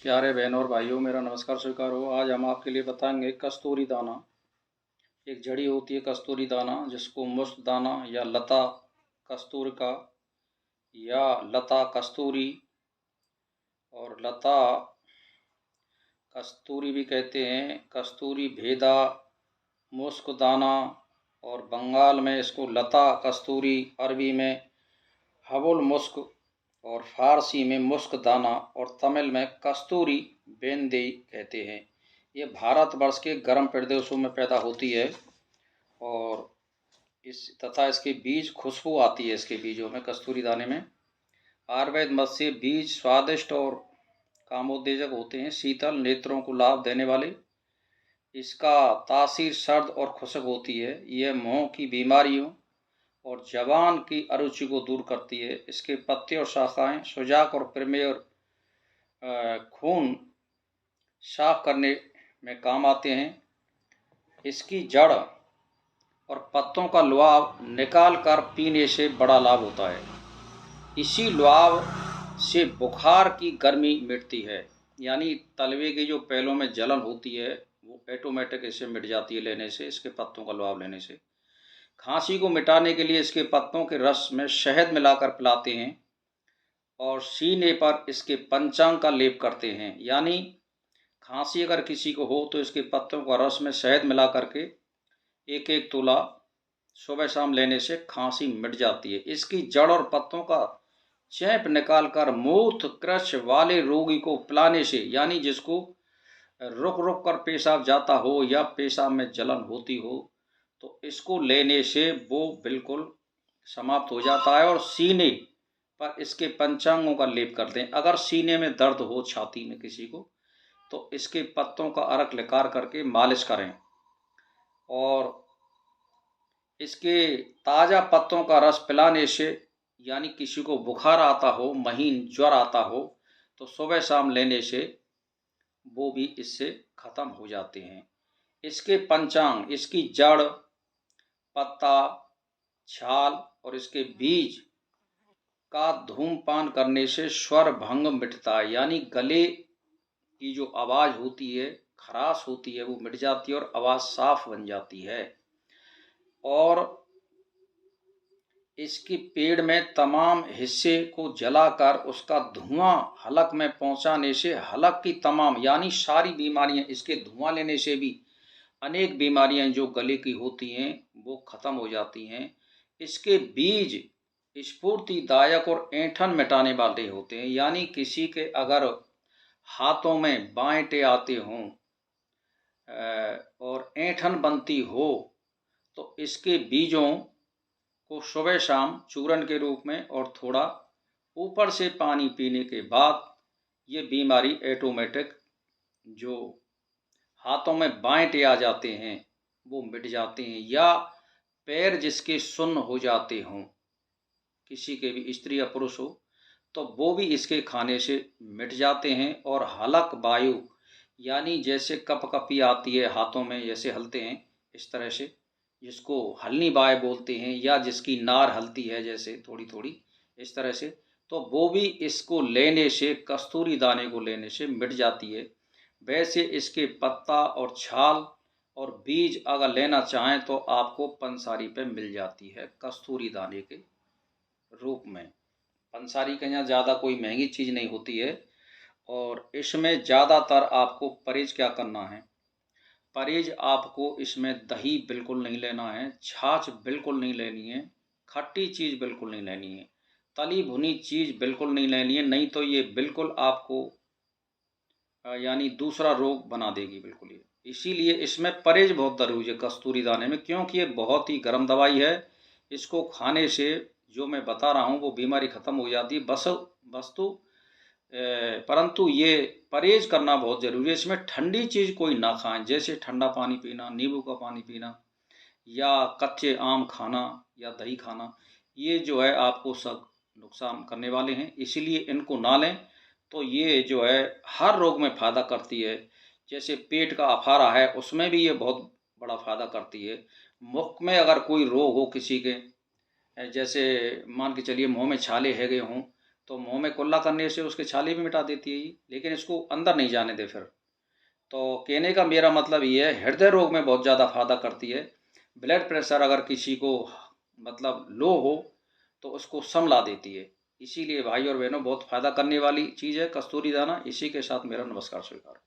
प्यारे बहनों और भाइयों, मेरा नमस्कार स्वीकार हो। आज हम आपके लिए बताएंगे कस्तूरी दाना। एक जड़ी होती है कस्तूरी दाना, जिसको मुश्त दाना या लता कस्तूरिका या लता कस्तूरी और लता कस्तूरी भी कहते हैं, कस्तूरी भेदा, मुश्क दाना, और बंगाल में इसको लता कस्तूरी, अरबी में हबुल मुश्क और फारसी में मुश्क दाना और तमिल में कस्तूरी बेंदेई कहते हैं। ये भारतवर्ष के गर्म प्रदेशों में पैदा होती है और इसके बीज खुशबू आती है इसके बीजों में, कस्तूरी दाने में। आयुर्वेद मत से बीज स्वादिष्ट और कामोद्दीपक होते हैं, शीतल, नेत्रों को लाभ देने वाले। इसका तासीर सर्द और खुशक होती है। यह मुंह की बीमारियों और जबान की अरुचि को दूर करती है। इसके पत्ते और शाखाएं सुजाक और प्रमेह और खून साफ करने में काम आते हैं। इसकी जड़ और पत्तों का लुआव निकाल कर पीने से बड़ा लाभ होता है। इसी लुआव से बुखार की गर्मी मिटती है, यानी तलवे की जो पैलों में जलन होती है वो ऑटोमेटिक इससे मिट जाती है लेने से, इसके पत्तों का लुआव लेने से। खांसी को मिटाने के लिए इसके पत्तों के रस में शहद मिलाकर पिलाते हैं और सीने पर इसके पंचांग का लेप करते हैं। यानी खांसी अगर किसी को हो तो इसके पत्तों का रस में शहद मिला करके एक एक तोला सुबह शाम लेने से खांसी मिट जाती है। इसकी जड़ और पत्तों का चैप निकालकर मूत्र कृश वाले रोगी को पिलाने से, यानी जिसको रुक रुक कर पेशाब जाता हो या पेशाब में जलन होती हो, तो इसको लेने से वो बिल्कुल समाप्त हो जाता है। और सीने पर इसके पंचांगों का लेप कर दें। अगर सीने में दर्द हो छाती में किसी को, तो इसके पत्तों का अर्क निकाल करके मालिश करें और इसके ताज़ा पत्तों का रस पिलाने से, यानी किसी को बुखार आता हो, महीन ज्वर आता हो, तो सुबह शाम लेने से वो भी इससे ख़त्म हो जाते हैं। इसके पंचांग, इसकी जड़, पत्ता, छाल और इसके बीज का धूमपान करने से स्वर भंग मिटता है, यानी गले की जो आवाज़ होती है, खराश होती है, वो मिट जाती है और आवाज़ साफ बन जाती है। और इसकी पेड़ में तमाम हिस्से को जलाकर उसका धुआं हलक में पहुंचाने से हलक की तमाम, यानी सारी बीमारियां, इसके धुआं लेने से भी अनेक बीमारियां जो गले की होती हैं वो खत्म हो जाती हैं। इसके बीज स्फूर्तिदायक और ऐंठन मिटाने वाले होते हैं, यानी किसी के अगर हाथों में बाएंटे आते हों और ऐंठन बनती हो, तो इसके बीजों को सुबह शाम चूरन के रूप में और थोड़ा ऊपर से पानी पीने के बाद ये बीमारी ऑटोमेटिक, जो हाथों में बाएंटे आ जाते हैं वो मिट जाते हैं। या पैर जिसके सुन्न हो जाते हों, किसी के भी, स्त्री या पुरुष हो, तो वो भी इसके खाने से मिट जाते हैं। और हलक वायु, यानी जैसे कपकपी आती है हाथों में, जैसे हलते हैं इस तरह से, जिसको हलनी बाय बोलते हैं, या जिसकी नार हलती है जैसे थोड़ी थोड़ी इस तरह से, तो वो भी इसको लेने से, कस्तूरी दाने को लेने से मिट जाती है। वैसे इसके पत्ता और छाल और बीज अगर लेना चाहें तो आपको पंसारी पे मिल जाती है कस्तूरी दाने के रूप में। पंसारी के यहाँ ज़्यादा कोई महंगी चीज़ नहीं होती है। और इसमें ज़्यादातर आपको परहेज क्या करना है, परहेज आपको इसमें दही बिल्कुल नहीं लेना है, छाछ बिल्कुल नहीं लेनी है, खट्टी चीज़ बिल्कुल नहीं लेनी है, तली भुनी चीज़ बिल्कुल नहीं लेनी है, नहीं तो ये बिल्कुल आपको यानी दूसरा रोग बना देगी बिल्कुल ये। इसीलिए इसमें परहेज बहुत ज़रूरी है कस्तूरी दाने में, क्योंकि ये बहुत ही गर्म दवाई है। इसको खाने से जो मैं बता रहा हूँ वो बीमारी ख़त्म हो जाती है बस वस्तु, परंतु ये परहेज करना बहुत ज़रूरी है। इसमें ठंडी चीज़ कोई ना खाएं, जैसे ठंडा पानी पीना, नींबू का पानी पीना, या कच्चे आम खाना, या दही खाना, ये जो है आपको सब नुकसान करने वाले हैं, इसीलिए इनको ना लें। तो ये जो है हर रोग में फ़ायदा करती है। जैसे पेट का अफारा है उसमें भी ये बहुत बड़ा फ़ायदा करती है। मुख में अगर कोई रोग हो किसी के, जैसे मान के चलिए मुंह में छाले हैगे हों, तो मुंह में कुल्ला करने से उसकी छाली भी मिटा देती है ये, लेकिन इसको अंदर नहीं जाने दे फिर। तो कहने का मेरा मतलब ये है, हृदय रोग में बहुत ज़्यादा फायदा करती है। ब्लड प्रेशर अगर किसी को मतलब लो हो तो उसको समला देती है। इसीलिए भाई और बहनों बहुत फ़ायदा करने वाली चीज़ है कस्तूरी दाना। इसी के साथ मेरा नमस्कार स्वीकार।